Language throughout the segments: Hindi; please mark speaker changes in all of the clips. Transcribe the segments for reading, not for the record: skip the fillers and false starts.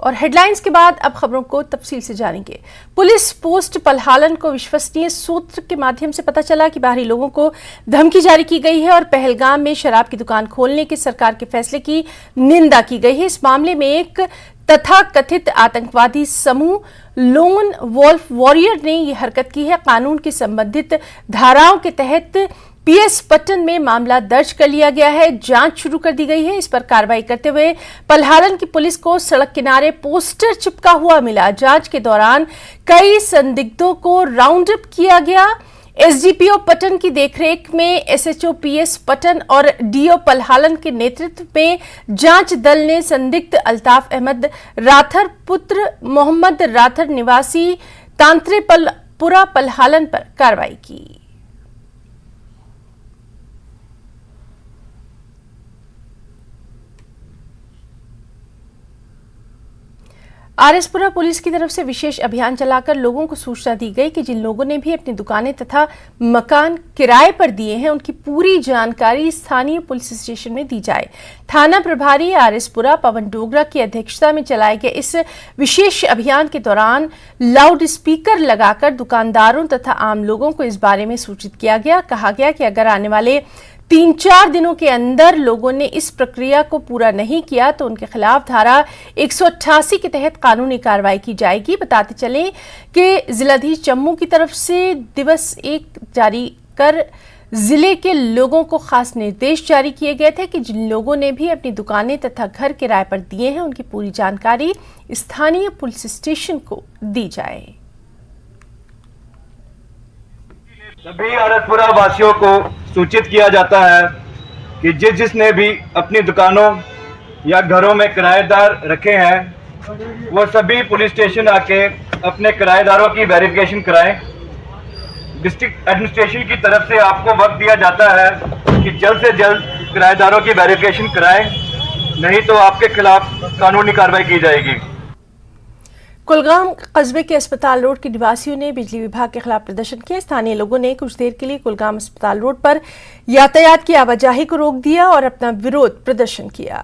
Speaker 1: और हेडलाइंस के बाद अब खबरों को तफसील से जानेंगे। पुलिस पोस्ट पलहालन को विश्वसनीय सूत्र के माध्यम से पता चला कि बाहरी लोगों को धमकी जारी की गई है और पहलगाम में शराब की दुकान खोलने के सरकार के फैसले की निंदा की गई है। इस मामले में एक तथाकथित आतंकवादी समूह लोन वॉल्फ वॉरियर ने यह हरकत की है। कानून की संबंधित धाराओं के तहत पीएस पट्टन में मामला दर्ज कर लिया गया है। जांच शुरू कर दी गई है। इस पर कार्रवाई करते हुए पलहालन की पुलिस को सड़क किनारे पोस्टर चिपका हुआ मिला। जांच के दौरान कई संदिग्धों को राउंड अप किया गया। एसडीपीओ पट्टन की देखरेख में एसएचओ पीएस पट्टन और डीओ पलहालन के नेतृत्व में जांच दल ने संदिग्ध अल्ताफ अहमद राथर पुत्र मोहम्मद राथर निवासी तांत्रेपुरा पलहालन पर कार्रवाई की। आरएसपुरा पुलिस की तरफ से विशेष अभियान चलाकर लोगों को सूचना दी गई कि जिन लोगों ने भी अपनी दुकानें तथा मकान किराए पर दिए हैं उनकी पूरी जानकारी स्थानीय पुलिस स्टेशन में दी जाए। थाना प्रभारी आरएसपुरा पवन डोगरा की अध्यक्षता में चलाए गए इस विशेष अभियान के दौरान लाउड स्पीकर लगाकर दुकानदारों तथा आम लोगों को इस बारे में सूचित किया गया। कहा गया कि अगर आने वाले 3-4 दिनों के अंदर लोगों ने इस प्रक्रिया को पूरा नहीं किया तो उनके खिलाफ धारा 188 के तहत कानूनी कार्रवाई की जाएगी। बताते चले कि जिलाधीश जम्मू की तरफ से दिवस 1 जारी कर जिले के लोगों को खास निर्देश जारी किए गए थे कि जिन लोगों ने भी अपनी दुकानें तथा घर किराए पर दिए हैं उनकी पूरी जानकारी स्थानीय पुलिस स्टेशन को दी जाए।
Speaker 2: सभी आरएसपुरा वासियों को सूचित किया जाता है कि जिसने भी अपनी दुकानों या घरों में किराएदार रखे हैं वो सभी पुलिस स्टेशन आके अपने किराएदारों की वेरिफिकेशन कराएं। डिस्ट्रिक्ट एडमिनिस्ट्रेशन की तरफ से आपको वक्त दिया जाता है कि जल्द से जल्द किराएदारों की वेरिफिकेशन कराएं, नहीं तो आपके खिलाफ कानूनी कार्रवाई की जाएगी।
Speaker 1: कुलगाम कस्बे के अस्पताल रोड के निवासियों ने बिजली विभाग के खिलाफ प्रदर्शन किया। स्थानीय लोगों ने कुछ देर के लिए कुलगाम अस्पताल रोड पर यातायात की आवाजाही को रोक दिया और अपना विरोध प्रदर्शन किया।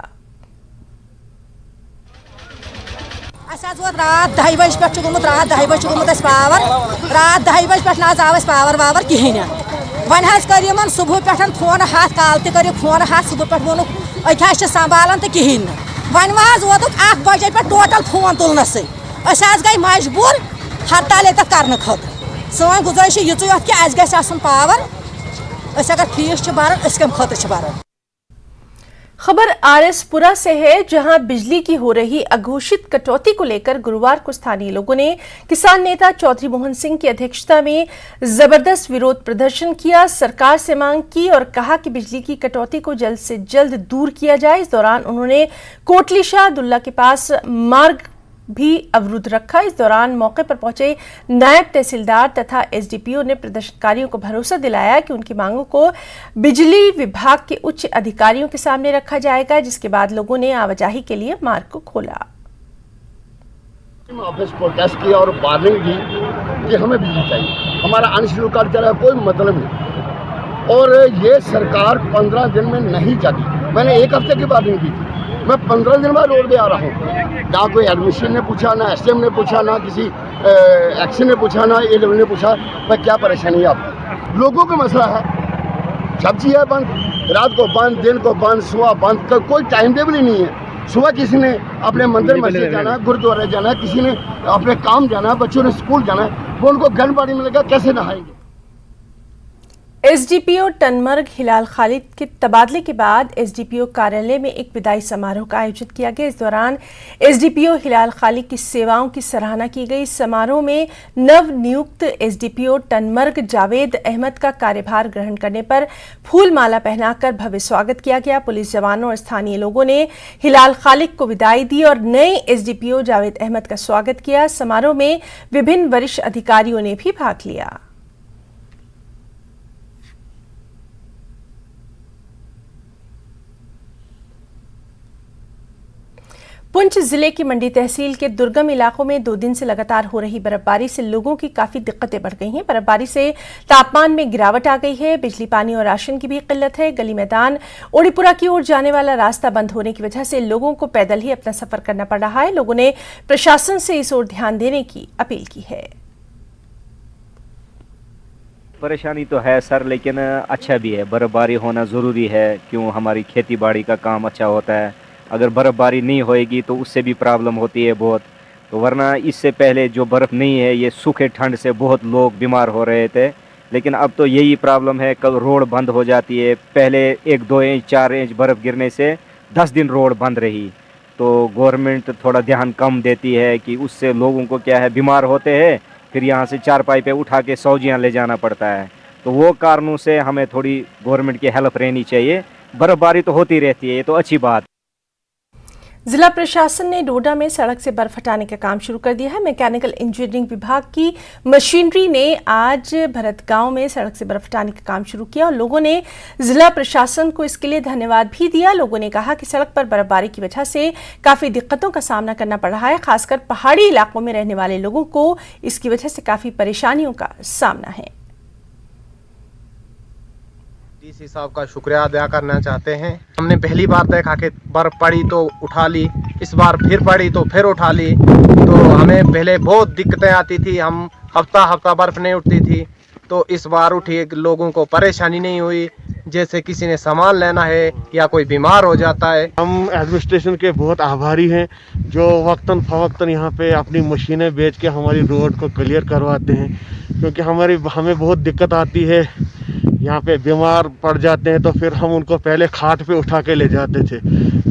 Speaker 3: रात 2:30 बजे पे गोमुत रात 2:30 बजे गोमुत पावर रात 2:30 बजे पे आव पावर वावर कहें वन कर सुबह पे फोन हाथ काल कर फोन हाथ सुबह पे वोन अत संभालान तो कहें वन वोत 1 बजे पे टोटल फोन तुलन गई मजबूर हड़ताल ये कर खुद सन गुजारिश युच कि अस गई पावर अगर फीस भरान कम खुद भरान।
Speaker 1: खबर आरएसपुरा से है, जहां बिजली की हो रही अघोषित कटौती को लेकर गुरुवार को स्थानीय लोगों ने किसान नेता चौधरी मोहन सिंह की अध्यक्षता में जबरदस्त विरोध प्रदर्शन किया। सरकार से मांग की और कहा कि बिजली की कटौती को जल्द से जल्द दूर किया जाए। इस दौरान उन्होंने कोटली शाह दुल्ला के पास मार्ग भी अवरुद्ध रखा। इस दौरान मौके पर पहुंचे नायब तहसीलदार तथा एसडीपीओ ने प्रदर्शनकारियों को भरोसा दिलाया कि उनकी मांगों को बिजली विभाग के उच्च अधिकारियों के सामने रखा जाएगा, जिसके बाद लोगों ने आवाजाही के लिए मार्ग को खोला।
Speaker 4: ऑफिस प्रोटेस्ट किया और वार्निंग दी कि हमें बिजली चाहिए, हमारा अनशुल्क चला कोई मतलब नहीं। और ये सरकार 15 दिन में नहीं जाती। मैंने 1 हफ्ते की वार्निंग दी थी, मैं 15 दिन बाद रोड पे आ रहा हूँ। ना कोई एडमिशन ने पूछा, ना एसएम ने पूछा, ना किसी एक्शन ने पूछा, ना ए लेवल ने पूछा मैं क्या परेशानी है आपको। लोगों का मसला है, सब्जी है बंद, रात को बंद, दिन को बंद, सुबह बंद, कोई टाइम टेबल ही नहीं है। सुबह किसी ने अपने मंदिर मस्जिद जाना है, गुरुद्वारे जाना है, किसी ने अपने काम जाना है, बच्चों ने स्कूल जाना है, वो उनको गर्म पानी मिलेगा कैसे नहाएंगे।
Speaker 1: एसडीपीओ टनमर्ग हिलाल खालिद के तबादले के बाद एसडीपीओ कार्यालय में एक विदाई समारोह का आयोजित किया गया। इस दौरान एसडीपीओ हिलाल खालिद की सेवाओं की सराहना की गई। समारोह में नव नियुक्त एसडीपीओ टनमर्ग जावेद अहमद का कार्यभार ग्रहण करने पर फूल माला पहनाकर भव्य स्वागत किया गया। पुलिस जवानों और स्थानीय लोगों ने हिलाल खालिद को विदाई दी और नए एसडीपीओ जावेद अहमद का स्वागत किया। समारोह में विभिन्न वरिष्ठ अधिकारियों ने भी भाग लिया। पुंछ जिले की मंडी तहसील के दुर्गम इलाकों में 2 दिन से लगातार हो रही बर्फबारी से लोगों की काफी दिक्कतें बढ़ गई हैं। बर्फबारी से तापमान में गिरावट आ गई है, बिजली पानी और राशन की भी किल्लत है। गली मैदान ओड़ीपुरा की ओर जाने वाला रास्ता बंद होने की वजह से लोगों को पैदल ही अपना सफर करना पड़ रहा है। लोगों ने प्रशासन से इस ओर ध्यान देने की अपील की है।
Speaker 5: परेशानी तो है सर, लेकिन अच्छा भी है। बर्फबारी होना ज़रूरी है, क्यों हमारी खेती बाड़ी का काम अच्छा होता है। अगर बर्फबारी नहीं होएगी तो उससे भी प्रॉब्लम होती है बहुत। तो वरना इससे पहले जो बर्फ़ नहीं है, ये सूखे ठंड से बहुत लोग बीमार हो रहे थे, लेकिन अब तो यही प्रॉब्लम है। कल रोड बंद हो जाती है, पहले 1-2 इंच 4 इंच बर्फ़ गिरने से 10 दिन रोड बंद रही। तो गवर्नमेंट थोड़ा ध्यान कम देती है कि उससे लोगों को क्या है, बीमार होते हैं, फिर यहाँ से चारपाई पे उठा के सब्जियाँ ले जाना पड़ता है। तो वो कारणों से हमें थोड़ी गवर्नमेंट की हेल्प रहनी चाहिए। बर्फबारी तो होती रहती है, ये तो अच्छी बात।
Speaker 1: जिला प्रशासन ने डोडा में सड़क से बर्फ हटाने का काम शुरू कर दिया है। मैकेनिकल इंजीनियरिंग विभाग की मशीनरी ने आज भरतगांव में सड़क से बर्फ हटाने का काम शुरू किया और लोगों ने जिला प्रशासन को इसके लिए धन्यवाद भी दिया। लोगों ने कहा कि सड़क पर बर्फबारी की वजह से काफी दिक्कतों का सामना करना पड़ रहा है। खासकर पहाड़ी इलाकों में रहने वाले लोगों को इसकी वजह से काफी परेशानियों का सामना है।
Speaker 6: डीसी साहब का शुक्रिया अदा करना चाहते हैं। हमने पहली बार देखा कि बर्फ पड़ी तो उठा ली, इस बार फिर पड़ी तो फिर उठा ली। तो हमें पहले बहुत दिक्कतें आती थी, हम हफ्ता बर्फ नहीं उठती थी। तो इस बार उठी, लोगों को परेशानी नहीं हुई। जैसे किसी ने सामान लेना है या कोई बीमार हो जाता है।
Speaker 7: हम एडमिनिस्ट्रेशन के बहुत आभारी हैं, जो वक्तन फवक्तन यहाँ पे अपनी मशीनें बेच के हमारी रोड को क्लियर करवाते हैं, क्योंकि हमें बहुत दिक्कत आती है। यहाँ पे बीमार पड़ जाते हैं तो फिर हम उनको पहले खाट पे उठा के ले जाते थे,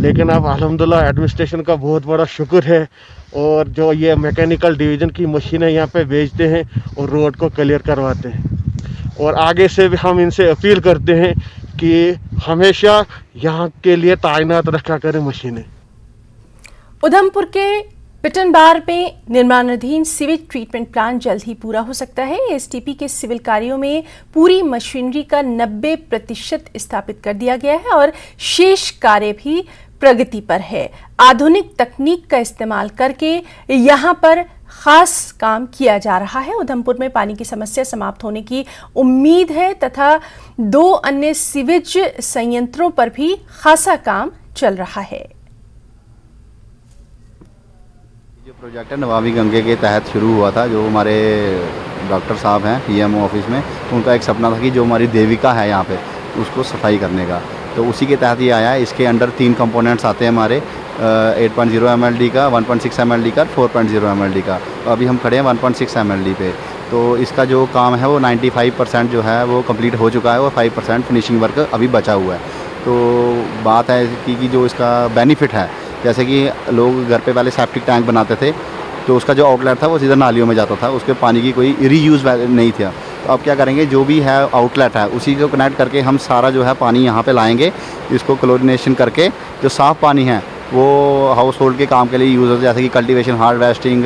Speaker 7: लेकिन अब अल्हम्दुलिल्लाह एडमिनिस्ट्रेशन का बहुत बड़ा शुक्र है। और जो ये मैकेनिकल डिवीज़न की मशीनें यहाँ पे बेचते हैं और रोड को क्लियर करवाते हैं। और आगे से भी हम इनसे अपील करते हैं कि हमेशा यहाँ के लिए तैनात रखा करें मशीनें।
Speaker 1: उधमपुर के पिटनबार में निर्माणाधीन सीवेज ट्रीटमेंट प्लांट जल्द ही पूरा हो सकता है। एसटीपी के सिविल कार्यों में पूरी मशीनरी का 90% स्थापित कर दिया गया है और शेष कार्य भी प्रगति पर है। आधुनिक तकनीक का इस्तेमाल करके यहां पर खास काम किया जा रहा है। उधमपुर में पानी की समस्या समाप्त होने की उम्मीद है तथा 2 अन्य सीवेज संयंत्रों पर भी खासा काम चल रहा है।
Speaker 8: जो प्रोजेक्ट है नमामि गंगे के तहत शुरू हुआ था, जो हमारे डॉक्टर साहब हैं पीएमओ ऑफिस में, उनका एक सपना था कि जो हमारी देविका है यहाँ पे उसको सफाई करने का, तो उसी के तहत ये आया है। इसके अंडर 3 कंपोनेंट्स आते हैं हमारे, 8.0 mld का, 1.6 mld का, 4.0 mld का। तो अभी हम खड़े हैं 1.6 mld पे। तो इसका जो काम है वो 95% जो है वो कंप्लीट हो चुका है और 5% फिनिशिंग वर्क अभी बचा हुआ है। तो बात है कि जो इसका बेनिफिट है, जैसे कि लोग घर पे पहले सेप्टिक टैंक बनाते थे, तो उसका जो आउटलेट था वो सीधा नालियों में जाता था, उसके पानी की कोई रीयूज़ नहीं था। तो अब क्या करेंगे, जो भी है आउटलेट है उसी को कनेक्ट करके हम सारा जो है पानी यहाँ पे लाएंगे। इसको क्लोरिनेशन करके जो साफ़ पानी है वो हाउस होल्ड के काम के लिए यूज़ होता है, जैसे कि कल्टीवेशन, हार्वेस्टिंग,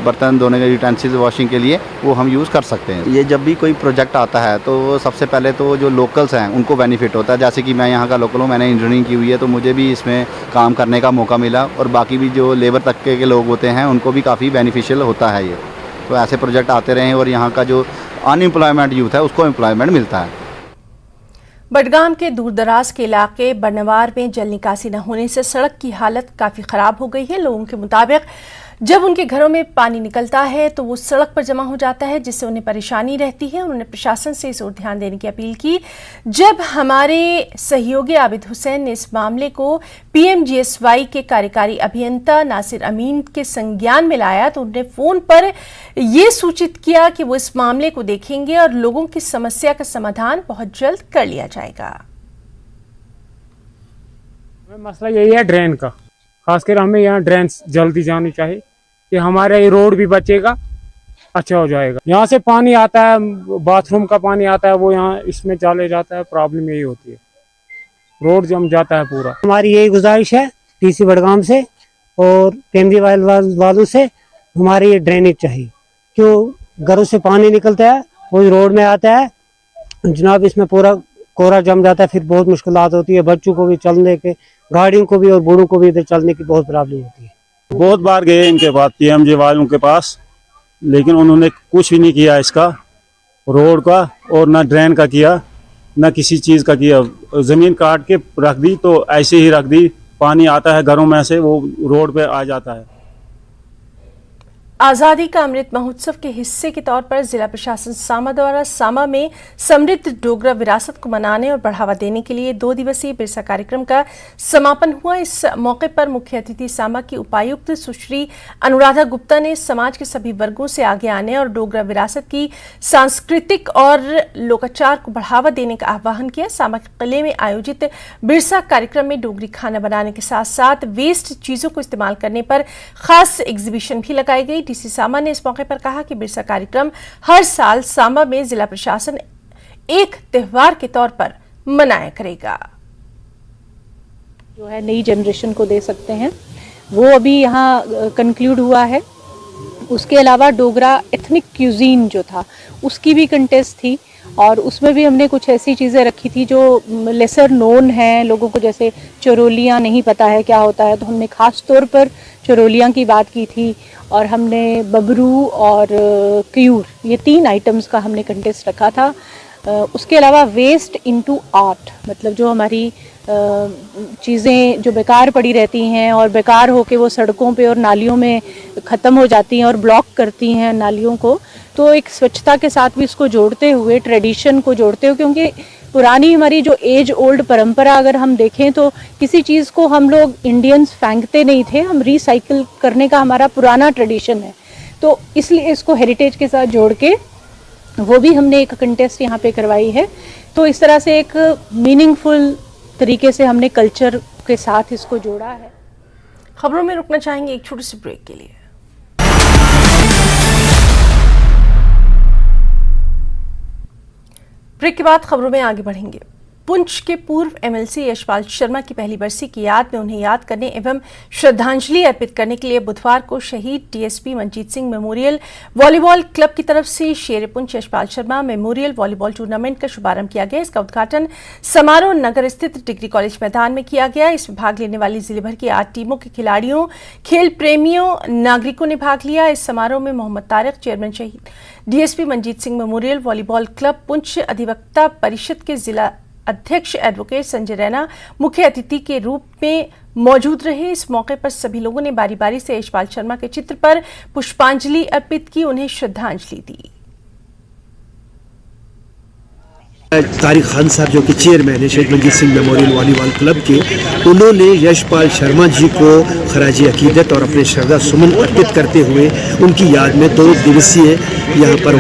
Speaker 8: बर्तन धोने के यूटेंसिल्स वॉशिंग के लिए वो हम यूज़ कर सकते हैं। ये जब भी कोई प्रोजेक्ट आता है तो सबसे पहले तो जो लोकल्स हैं उनको बेनिफिट होता है। जैसे कि मैं यहाँ का लोकल हूँ, मैंने इंजीनियरिंग की हुई है, तो मुझे भी इसमें काम करने का मौका मिला और बाकी भी जो लेबर तबके के लोग होते हैं उनको भी काफ़ी बेनिफिशियल होता है ये। तो ऐसे प्रोजेक्ट आते रहें और यहाँ का जो अनएम्प्लॉयमेंट यूथ है उसको एम्प्लॉयमेंट मिलता है।
Speaker 1: बडगाम के दूरदराज के इलाके बनवार में जल निकासी न होने से सड़क की हालत काफी खराब हो गई है। लोगों के मुताबिक जब उनके घरों में पानी निकलता है तो वो सड़क पर जमा हो जाता है, जिससे उन्हें परेशानी रहती है। उन्होंने प्रशासन से इस ओर ध्यान देने की अपील की। जब हमारे सहयोगी आबिद हुसैन ने इस मामले को पीएमजीएसवाई के कार्यकारी अभियंता नासिर अमीन के संज्ञान में लाया तो उन्होंने फोन पर यह सूचित किया कि वो इस मामले को देखेंगे और लोगों की समस्या का समाधान बहुत जल्द कर लिया जाएगा।
Speaker 9: मसला यही है ड्रेन का, खासकर हमें यहाँ ड्रेन जल्दी जानी चाहिए कि हमारा ये रोड भी बचेगा, अच्छा हो जाएगा। यहाँ से पानी आता है, बाथरूम का पानी आता है, वो यहाँ इसमें चले जाता है। प्रॉब्लम यही होती है, रोड जम जाता है पूरा।
Speaker 10: हमारी यही गुजारिश है टीसी बडगाम से और पीएमजीएसवाई वालों से, हमारी ये ड्रेनेज चाहिए। क्यों घरों से पानी निकलता है वो रोड में आता है जनाब, इसमें पूरा कोहरा जम जाता है, फिर बहुत मुश्किलात होती है। बच्चों को भी चलने के, गाड़ियों को भी और बूढ़ों को भी इधर चलने की बहुत प्रॉब्लम होती है।
Speaker 11: बहुत बार गए इनके पास, पीएमजे वालों के पास, लेकिन उन्होंने कुछ भी नहीं किया इसका, रोड का और ना ड्रेन का किया, ना किसी चीज़ का किया। ज़मीन काट के रख दी तो ऐसे ही रख दी, पानी आता है घरों में से, वो रोड पे आ जाता है।
Speaker 1: आज़ादी का अमृत महोत्सव के हिस्से के तौर पर जिला प्रशासन सामा द्वारा सामा में समृद्ध डोगरा विरासत को मनाने और बढ़ावा देने के लिए 2 दिवसीय बिरसा कार्यक्रम का समापन हुआ। इस मौके पर मुख्य अतिथि सामा की उपायुक्त सुश्री अनुराधा गुप्ता ने समाज के सभी वर्गों से आगे आने और डोगरा विरासत की सांस्कृतिक और लोकाचार को बढ़ावा देने का आह्वान किया। सामा के किले में आयोजित बिरसा कार्यक्रम में डोगरी खाना बनाने के साथ साथ वेस्ट चीजों को इस्तेमाल करने पर खास एग्जीबिशन भी लगाई गई। डीसी सामा ने इस मौके पर कहा कि बिरसा कार्यक्रम हर साल सामा में जिला प्रशासन एक त्योहार के तौर पर मनाया करेगा।
Speaker 12: जो है नई जनरेशन को दे सकते हैं, वो अभी यहाँ कंक्लूड हुआ है। उसके अलावा डोगरा एथनिक क्यूजीन जो था उसकी भी कंटेस्ट थी और उसमें भी हमने कुछ ऐसी चीज़ें रखी थी जो लेसर नोन हैं लोगों को, जैसे चरोलियाँ नहीं पता है क्या होता है, तो हमने ख़ास तौर पर चरोलियाँ की बात की थी और हमने बबरू और क्यूर, ये 3 आइटम्स का हमने कंटेस्ट रखा था। उसके अलावा वेस्ट इनटू आर्ट, मतलब जो हमारी चीज़ें जो बेकार पड़ी रहती हैं और बेकार होके वो सड़कों पे और नालियों में ख़त्म हो जाती हैं और ब्लॉक करती हैं नालियों को, तो एक स्वच्छता के साथ भी इसको जोड़ते हुए, ट्रेडिशन को जोड़ते हुए, क्योंकि पुरानी हमारी जो एज ओल्ड परंपरा अगर हम देखें तो किसी चीज़ को हम लोग इंडियंस फेंकते नहीं थे, हम रिसाइकिल करने का हमारा पुराना ट्रेडिशन है, तो इसलिए इसको हेरिटेज के साथ जोड़ के वो भी हमने एक कंटेस्ट यहाँ पे करवाई है। तो इस तरह से एक मीनिंगफुल तरीके से हमने कल्चर के साथ इसको जोड़ा है।
Speaker 1: खबरों में रुकना चाहेंगे एक छोटे से ब्रेक के लिए। ब्रेक के बाद खबरों में आगे बढ़ेंगे। पुंछ के पूर्व एमएलसी यशपाल शर्मा की पहली बरसी की याद में उन्हें याद करने एवं श्रद्धांजलि अर्पित करने के लिए बुधवार को शहीद DSP Manjeet Singh memorial volleyball club की तरफ से शेर Poonch Yashpal Sharma memorial volleyball tournament का शुभारंभ किया गया। इसका उद्घाटन समारोह नगर स्थित डिग्री कॉलेज मैदान में किया गया। इसमें भाग लेने वाली जिले भर की 8 टीमों के खिलाड़ियों, खेल प्रेमियों, नागरिकों ने भाग लिया। इस समारोह में मोहम्मद तारिक, चेयरमैन शहीद DSP Manjeet Singh memorial volleyball club Poonch, अधिवक्ता परिषद के जिला अध्यक्ष एडवोकेट संजय रैना मुख्य अतिथि के रूप में मौजूद रहे। इस मौके पर सभी लोगों ने बारी बारी से यशपाल शर्मा के चित्र पर पुष्पांजलि अर्पित की, उन्हें श्रद्धांजलि दी।
Speaker 13: तारिक खान साहब जो कि चेयरमैन है शहीद Manjeet Singh memorial volleyball club के, उन्होंने यशपाल शर्मा जी को खराजी अकीदत और अपने श्रद्धा सुमन अर्पित करते हुए उनकी याद में 2 दिवसीय यहाँ पर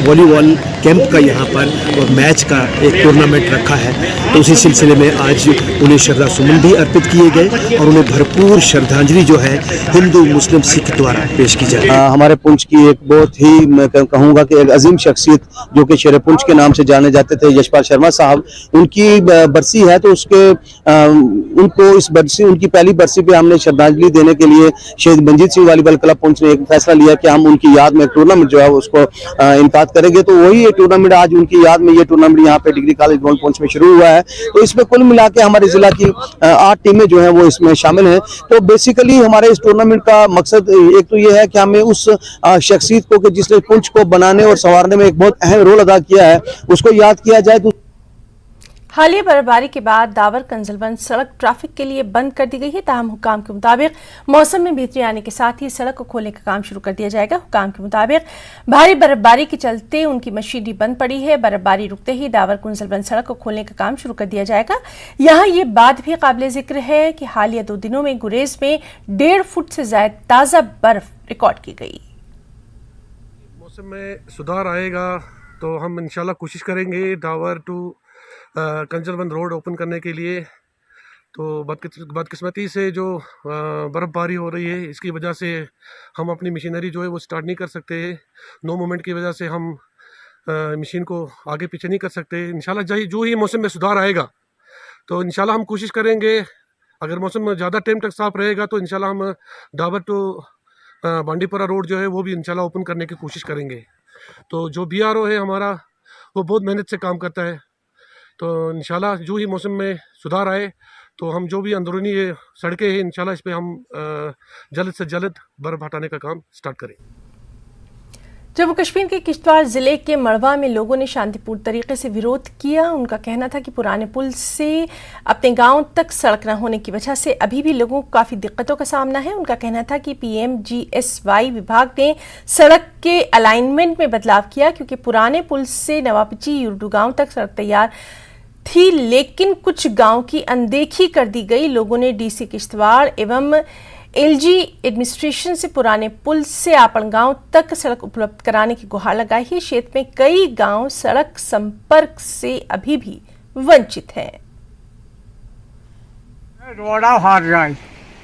Speaker 13: वॉलीबॉल कैंप का यहाँ पर और मैच का एक टूर्नामेंट रखा है। तो उसी सिलसिले में आज उन्हें श्रद्धा सुमन भी अर्पित किए गए और उन्हें भरपूर श्रद्धांजलि जो है हिंदू मुस्लिम सिख द्वारा पेश की जाए।
Speaker 14: हमारे पुंछ की एक बहुत ही, मैं कहूँगा कि एक अजीम शख्सियत जो कि शेर पुंछ के नाम से जाने जाते थे, यशपाल शर्मा साहब, उनकी बरसी है, तो उसके उनको इस बरसी, उनकी पहली बरसी पे हमने श्रद्धांजलि देने के लिए शहीद मंजीत सिंह वॉलीबॉल क्लब पुंछ ने एक फैसला लिया कि हम उनकी याद में टूर्नामेंट जो है उसको इनकाद करेंगे। तो वही ये टूर्नामेंट आज उनकी याद में ये टूर्नामेंट यहाँ पे डिग्री कॉलेज ग्राउंड पुंछ में शुरू हुआ है। तो इसमें कुल मिला के हमारे जिला की 8 टीमें जो है वो इसमें शामिल हैं। तो बेसिकली हमारे इस टूर्नामेंट का मकसद एक तो ये है कि हमें उस शख्सियत को कि जिसने पुंछ को बनाने और संवारने में एक बहुत अहम रोल अदा किया है उसको याद किया जाए।
Speaker 1: हालिया बर्फबारी के बाद दावर कंजलबंद सड़क ट्रैफिक के लिए बंद कर दी गई है। ताहम हुकाम के मुताबिक मौसम में बेहतरी आने के साथ ही सड़क को खोलने का काम शुरू कर दिया जाएगा। हुकाम के मुताबिक भारी बर्फबारी के चलते उनकी मशीनरी बंद पड़ी है। बर्फबारी रुकते ही दावर कंजलबंद सड़क को खोलने का काम शुरू कर दिया जाएगा। यहाँ ये बात भी काबिल जिक्र है कि हालिया 2 दिनों में गुरेज में 1.5 फुट से ज्यादा ताज़ा बर्फ रिकॉर्ड की गई।
Speaker 15: मौसम में सुधार आएगा तो हम इंशाल्लाह कोशिश करेंगे दावर टू कंजलबंद रोड ओपन करने के लिए। तो बदकिस्मती से जो बर्फ़बारी हो रही है इसकी वजह से हम अपनी मशीनरी जो है वो स्टार्ट नहीं कर सकते। नो मूवमेंट की वजह से हम मशीन को आगे पीछे नहीं कर सकते। इंशाल्लाह जो ही मौसम में सुधार आएगा तो इंशाल्लाह हम कोशिश करेंगे, अगर मौसम ज़्यादा टाइम तक साफ रहेगा तो इंशाल्लाह हम दावर टू बांडीपुरा रोड जो है वो भी इंशाल्लाह ओपन करने की कोशिश करेंगे। तो जो BRO है हमारा वो बहुत मेहनत से काम करता है। तो इंशाल्लाह जो ही मौसम में सुधार आए तो हम जो भी अंदरूनी ये सड़कें हैं इंशाल्लाह इस पे हम जल्द से जल्द बर्फ हटाने का काम स्टार्ट करें।
Speaker 1: जम्मू कश्मीर के किश्तवाड़ जिले के मड़वा में लोगों ने शांतिपूर्ण तरीके से विरोध किया। उनका कहना था कि पुराने पुल से अपने गांव तक सड़क न होने की वजह से अभी भी लोगों को काफ़ी दिक्कतों का सामना है। उनका कहना था कि PMGSY विभाग ने सड़क के अलाइनमेंट में बदलाव किया क्योंकि पुराने पुल से नवापची युर्डू गांव तक सड़क तैयार थी, लेकिन कुछ गांव की अनदेखी कर दी गई। लोगों ने DC किश्तवाड़ एवं LG एडमिनिस्ट्रेशन से पुराने पुल से आपन गांव तक सड़क उपलब्ध कराने की गुहार लगाई है। क्षेत्र में कई गांव सड़क संपर्क से अभी भी वंचित हैं।
Speaker 16: रोड़ा हार जाए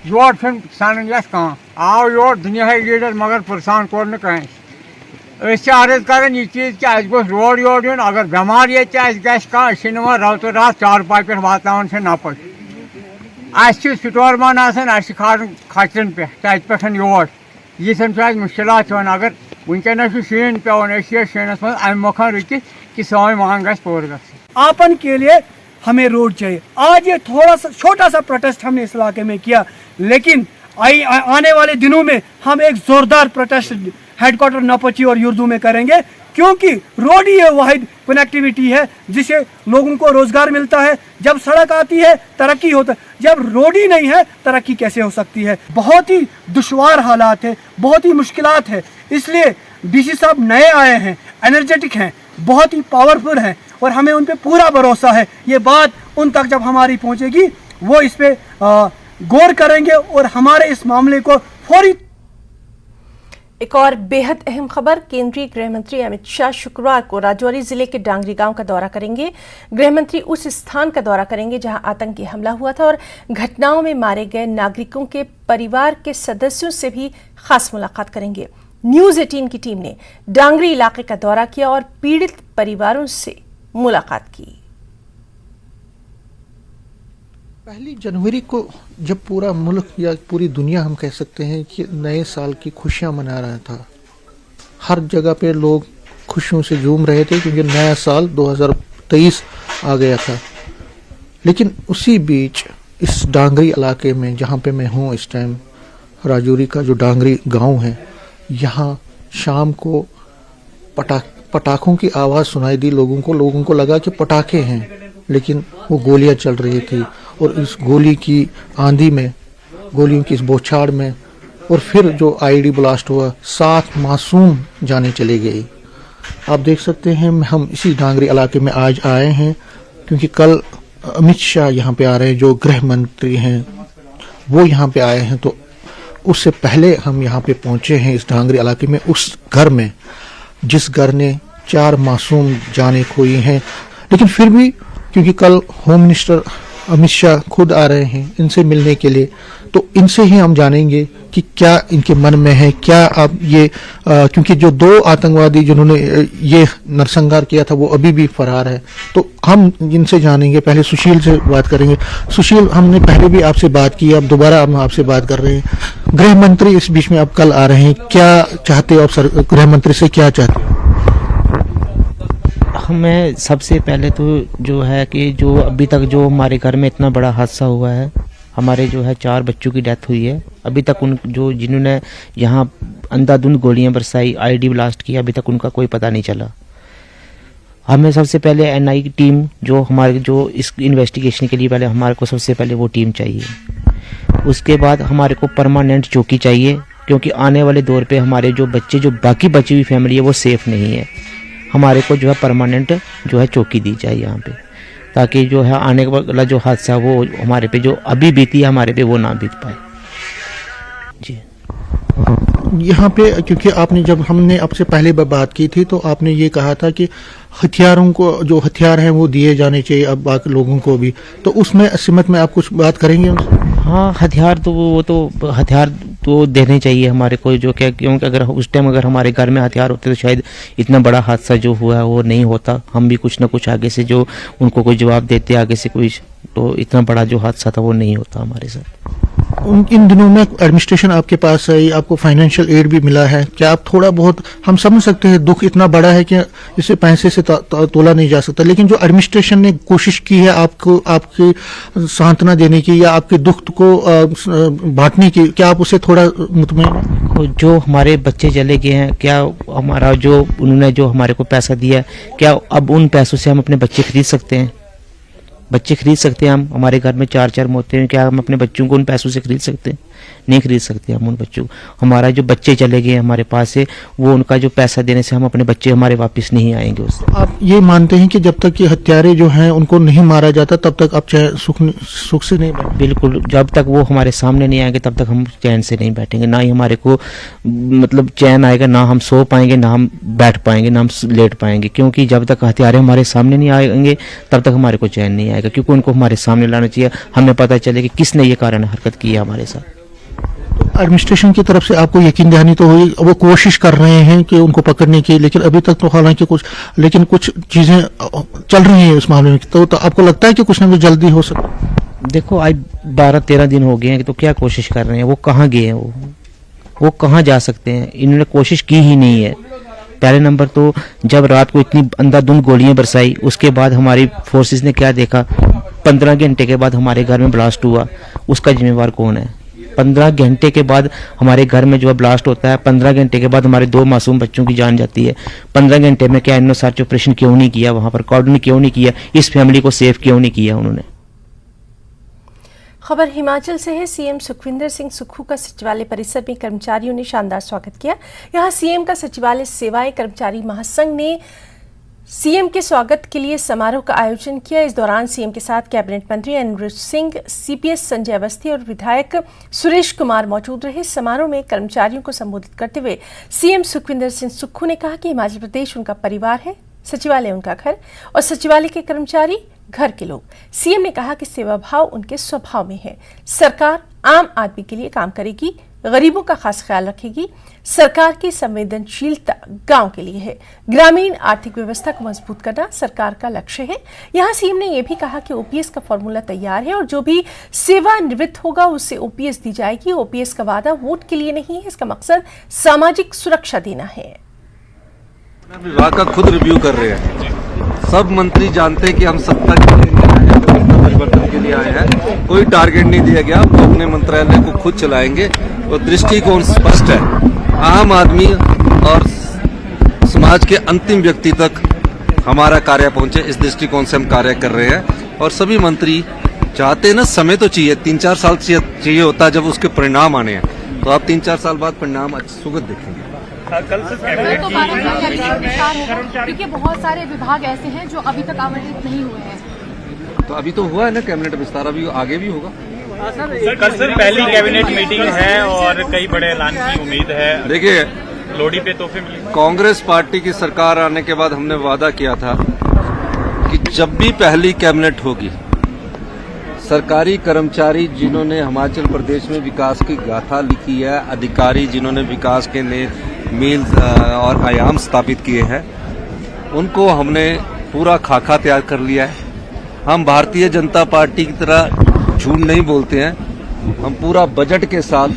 Speaker 16: योर फिर सन आओ योर दुनिया लीडर मगर पुरसान कोर न कहें अर्ज कर यह चीज कि अस गोस रोड योर दिन अगर बेमार ये गवा रवत रात 4 पाई पे वातान नफर स्टोर मन खान खचरन पे तथ योर यीन मुश्किल अगर वनकन शीन पे शीनस मज अम मौका रुकि कि सोन मांग पूर ग
Speaker 17: आपन के लिए हमें रोड चाहिए। आज ये थोड़ा सा छोटा सा प्रोटेस्ट हमने इस इलाके में किया, लेकिन आने वाले दिनों में हम एक जोरदार प्रोटेस्ट हेडक्वार्टर नपची और युर्दू में करेंगे, क्योंकि रोड ही वाहिद कनेक्टिविटी है जिससे लोगों को रोजगार मिलता है। जब सड़क आती है तरक्की होता है, जब रोड ही नहीं है तरक्की कैसे हो सकती है। बहुत ही दुश्वार हालात है, बहुत ही मुश्किलात है। इसलिए DC साहब नए आए हैं, एनर्जेटिक हैं, बहुत ही पावरफुल हैं और हमें उन पे पूरा भरोसा है। ये बात उन तक जब हमारी पहुंचेगी वो इस पे गौर करेंगे और हमारे इस मामले को फौरी।
Speaker 1: एक और बेहद अहम खबर, केंद्रीय गृह मंत्री अमित शाह शुक्रवार को राजौरी जिले के डांगरी गांव का दौरा करेंगे। गृह मंत्री उस स्थान का दौरा करेंगे जहां आतंकी हमला हुआ था और घटनाओं में मारे गए नागरिकों के परिवार के सदस्यों से भी खास मुलाकात करेंगे। न्यूज़ 18 की टीम ने डांगरी इलाके का दौरा किया और पीड़ित परिवारों से मुलाकात की।
Speaker 18: 1 जनवरी को जब पूरा मुल्क या पूरी दुनिया हम कह सकते हैं कि नए साल की खुशियां मना रहा था, हर जगह पे लोग खुशियों से झूम रहे थे क्योंकि नया साल 2023 आ गया था। लेकिन उसी बीच इस डांगरी इलाके में जहाँ पे मैं हूँ इस टाइम, राजौरी का जो डांगरी गांव है, यहाँ शाम को पटाखों की आवाज़ सुनाई दी। लोगों को लगा कि पटाखे हैं, लेकिन वो गोलियां चल रही थी और इस गोली की आंधी में, गोलियों की इस बौछार में और फिर जो IED ब्लास्ट हुआ, 7 मासूम जाने चली गई। आप देख सकते हैं हम इसी डांगरी इलाके में आज आए हैं क्योंकि कल अमित शाह यहाँ पे आ रहे हैं, जो गृह मंत्री हैं वो यहाँ पे आए हैं। तो उससे पहले हम यहाँ पे पहुँचे हैं इस डांगरी इलाके में, उस घर में जिस घर ने 4 मासूम जाने खोई हैं। लेकिन फिर भी क्योंकि कल होम मिनिस्टर अमित शाह खुद आ रहे हैं इनसे मिलने के लिए, तो इनसे ही हम जानेंगे कि क्या इनके मन में है, क्या अब ये क्योंकि जो 2 आतंकवादी जिन्होंने ये नरसंहार किया था वो अभी भी फरार है। तो हम इनसे जानेंगे। पहले सुशील से बात करेंगे। सुशील, हमने पहले भी आपसे बात की, अब दोबारा हम आपसे बात कर रहे हैं। गृह मंत्री इस बीच में अब कल आ रहे हैं, क्या चाहते हो आप गृह मंत्री से, क्या चाहते हो?
Speaker 19: हमें सबसे पहले तो जो है कि जो अभी तक जो हमारे घर में इतना बड़ा हादसा हुआ है, हमारे जो है 4 बच्चों की डेथ हुई है, अभी तक उन जो जिन्होंने यहाँ अंधाधुंध गोलियां बरसाई, IED ब्लास्ट किया, अभी तक उनका कोई पता नहीं चला। हमें सबसे पहले NI की टीम जो हमारे जो इस इन्वेस्टिगेशन के लिए पहले हमारे को सबसे पहले वो टीम चाहिए। उसके बाद हमारे को परमानेंट चौकी चाहिए, क्योंकि आने वाले दौर पे हमारे जो बच्चे, जो बाकी बची हुई फैमिली है वो सेफ नहीं है। हमारे को जो है परमानेंट जो है चौकी दी जाए यहाँ पे, ताकि जो है आने वाला जो हादसा वो हमारे पे जो अभी बीती है हमारे पे वो ना बीत पाए जी।
Speaker 18: यहाँ पे क्योंकि आपने जब हमने आपसे पहले बात की थी तो आपने ये कहा था कि हथियारों को, जो हथियार हैं वो दिए जाने चाहिए अब बाकी लोगों को भी, तो उसमें सिमत में आप कुछ बात करेंगे?
Speaker 19: हाँ, हथियार तो वो तो हथियार तो देने चाहिए हमारे को, जो क्या, क्योंकि अगर उस टाइम अगर हमारे घर में हथियार होते तो शायद इतना बड़ा हादसा जो हुआ है वो नहीं होता। हम भी कुछ ना कुछ आगे से जो उनको कोई जवाब देते आगे से कोई, तो इतना बड़ा जो हादसा था वो नहीं होता हमारे साथ।
Speaker 18: इन दिनों में एडमिनिस्ट्रेशन आपके पास है, आपको फाइनेंशियल एड भी मिला है, क्या आप थोड़ा बहुत, हम समझ सकते हैं दुख इतना बड़ा है कि इसे पैसे से तोला नहीं जा सकता, लेकिन जो एडमिनिस्ट्रेशन ने कोशिश की है आपको आपकी सांत्वना देने की या आपके दुख को बांटने की, क्या आप उसे थोड़ा मुतमईन?
Speaker 19: जो हमारे बच्चे चले गए हैं, क्या हमारा जो उन्होंने जो हमारे को पैसा दिया, क्या अब उन पैसों से हम अपने बच्चे खरीद सकते हैं? बच्चे खरीद सकते हैं हम? हमारे घर में 4 मोते हैं, क्या हम अपने बच्चों को उन पैसों से खरीद सकते हैं? नहीं खरीद सकते हम उन बच्चों को। हमारा जो बच्चे चले गए हमारे पास से, वो उनका जो पैसा देने से हम अपने बच्चे हमारे वापस नहीं आएंगे उससे।
Speaker 18: आप ये मानते हैं कि जब तक ये हत्यारे जो हैं उनको नहीं मारा जाता तब तक आप चाहे सुख से नहीं बैठे?
Speaker 19: बिल्कुल, जब तक वो हमारे सामने नहीं आएंगे तब तक हम चैन से नहीं बैठेंगे। ना ही हमारे को मतलब चैन आएगा, ना हम सो पाएंगे, ना हम बैठ पाएंगे, ना हम लेट पाएंगे, क्योंकि जब तक हत्यारे हमारे सामने नहीं आएंगे तब तक हमारे को चैन नहीं आएगा, क्योंकि उनको हमारे सामने लाना चाहिए, हमें पता चले कि किसने ये कारण हरकत की है हमारे साथ।
Speaker 18: एडमिनिस्ट्रेशन की तरफ से आपको यकीन दहानी तो हुई, वो कोशिश कर रहे हैं कि उनको पकड़ने की, लेकिन अभी तक तो हालांकि कुछ चीजें चल रही हैं उस मामले में, तो आपको लगता है कि कुछ ना कुछ जल्दी हो सकता?
Speaker 19: देखो, आज 12-13 दिन हो गए हैं, तो क्या कोशिश कर रहे हैं? वो कहाँ गए हैं? वो कहाँ जा सकते हैं? इन्होंने कोशिश की ही नहीं है। पहले नंबर तो जब रात को इतनी अंधाधुंध गोलियां बरसाई, उसके बाद हमारी फोर्सेस ने क्या देखा, 15 घंटे के बाद हमारे घर में ब्लास्ट हुआ, उसका जिम्मेवार कौन है? 15 घंटे के बाद हमारे घर में जो ब्लास्ट होता है, 15 घंटे के बाद हमारे 2 मासूम बच्चों की जान जाती है। 15 घंटे में क्या इन्होंने सर्च ऑपरेशन क्यों नहीं किया? वहां पर कॉर्डन क्यों नहीं किया? इस फैमिली को सेफ क्यों नहीं किया उन्होंने?
Speaker 1: खबर हिमाचल से है। सीएम सुखविंदर सिंह सुक्खू का सचिवालय परिसर में कर्मचारियों ने शानदार स्वागत किया। यहां सीएम का सचिवालय सेवाएं कर्मचारी महासंघ ने सीएम के स्वागत के लिए समारोह का आयोजन किया। इस दौरान सीएम के साथ कैबिनेट मंत्री अनिरुद्ध सिंह, सीपीएस संजय अवस्थी और विधायक सुरेश कुमार मौजूद रहे। समारोह में कर्मचारियों को संबोधित करते हुए सीएम सुखविंदर सिंह सुक्खू ने कहा कि हिमाचल प्रदेश उनका परिवार है, सचिवालय उनका घर और सचिवालय के कर्मचारी घर के लोग। सीएम ने कहा कि सेवा भाव उनके स्वभाव में है। सरकार आम आदमी के लिए काम करेगी, गरीबों का खास ख्याल रखेगी। सरकार की संवेदनशीलता गांव के लिए है। ग्रामीण आर्थिक व्यवस्था को मजबूत करना सरकार का लक्ष्य है। यहां सीएम ने यह भी कहा कि ओपीएस का फॉर्मूला तैयार है और जो भी सेवानिवृत्त होगा उसे ओपीएस दी जाएगी। ओपीएस का वादा वोट के लिए नहीं है, इसका मकसद सामाजिक सुरक्षा देना है।
Speaker 20: विभाग का खुद रिव्यू कर रहे हैं। सब मंत्री जानते हैं कि हम सत्ता के लिए आए हैं, परिवर्तन के लिए आए हैं। कोई टारगेट नहीं दिया गया, वो अपने मंत्रालय को खुद चलाएंगे और दृष्टिकोण स्पष्ट है। आम आदमी और समाज के अंतिम व्यक्ति तक हमारा कार्य पहुंचे, इस दृष्टिकोण से हम कार्य कर रहे हैं। और सभी मंत्री चाहते हैं ना, समय तो चाहिए, 3-4 साल चाहिए होता है जब उसके परिणाम आने हैं, तो आप 3-4 साल बाद परिणाम सुगत देखेंगे।
Speaker 21: कल से कैबिनेट तो विस्तार होगा, क्योंकि बहुत सारे विभाग ऐसे हैं जो अभी तक आवंटित नहीं हुए हैं।
Speaker 20: तो अभी तो हुआ है ना कैबिनेट विस्तार, अभी आगे भी होगा।
Speaker 22: सर, कल से पहली कैबिनेट मीटिंग है और कई बड़े ऐलान की उम्मीद है।
Speaker 20: देखिए,
Speaker 22: लोहड़ी पे तोहफे मिले।
Speaker 20: कांग्रेस पार्टी की सरकार आने के बाद हमने वादा किया था कि जब भी पहली कैबिनेट होगी, सरकारी कर्मचारी जिन्होंने हिमाचल प्रदेश में विकास की गाथा लिखी है, अधिकारी जिन्होंने विकास के नए मील और आयाम स्थापित किए हैं, उनको हमने पूरा खाका तैयार कर लिया है। हम भारतीय जनता पार्टी की तरह झूठ नहीं बोलते हैं। हम पूरा बजट के साथ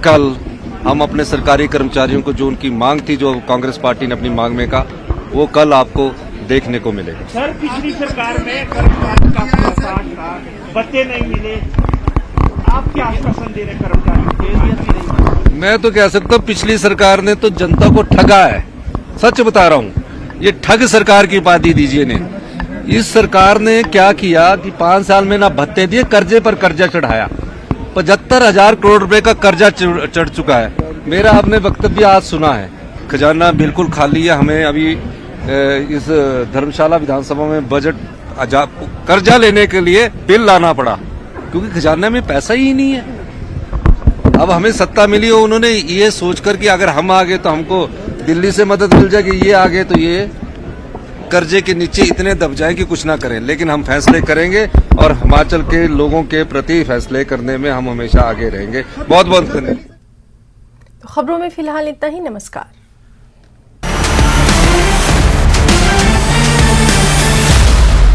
Speaker 20: कल हम अपने सरकारी कर्मचारियों को जो उनकी मांग थी, जो कांग्रेस पार्टी ने अपनी मांग में कहा, वो कल आपको देखने को मिलेगा।
Speaker 22: सर, पिछली सरकार में कर्मचारियों का प्रोत्साहन था, बच्चे नहीं मिले, आप क्या आश्वासन दे रहे कर्मचारियों?
Speaker 20: मैं तो कह सकता हूँ पिछली सरकार ने तो जनता को ठगा है, सच बता रहा हूँ। ये ठग सरकार की उपाधि दीजिए ने। इस सरकार ने क्या किया कि 5 साल में ना भत्ते दिए, कर्जे पर कर्जा चढ़ाया। 75,000 करोड़ रुपए का कर्जा चढ़ चुका है। मेरा आपने वक्तव्य आज सुना है, खजाना बिल्कुल खाली है। हमें अभी इस धर्मशाला विधानसभा में बजट कर्जा लेने के लिए बिल लाना पड़ा, क्योंकि खजाना में पैसा ही नहीं है। अब हमें सत्ता मिली हो, उन्होंने ये सोचकर कि अगर हम आ गए तो हमको दिल्ली से मदद मिल जाएगी, ये आ गए तो ये कर्जे के नीचे इतने दब जाए कि कुछ ना करें। लेकिन हम फैसले करेंगे और हिमाचल के लोगों के प्रति फैसले करने में हम हमेशा आगे रहेंगे। बहुत बहुत धन्यवाद।
Speaker 1: खबरों में फिलहाल इतना ही। नमस्कार।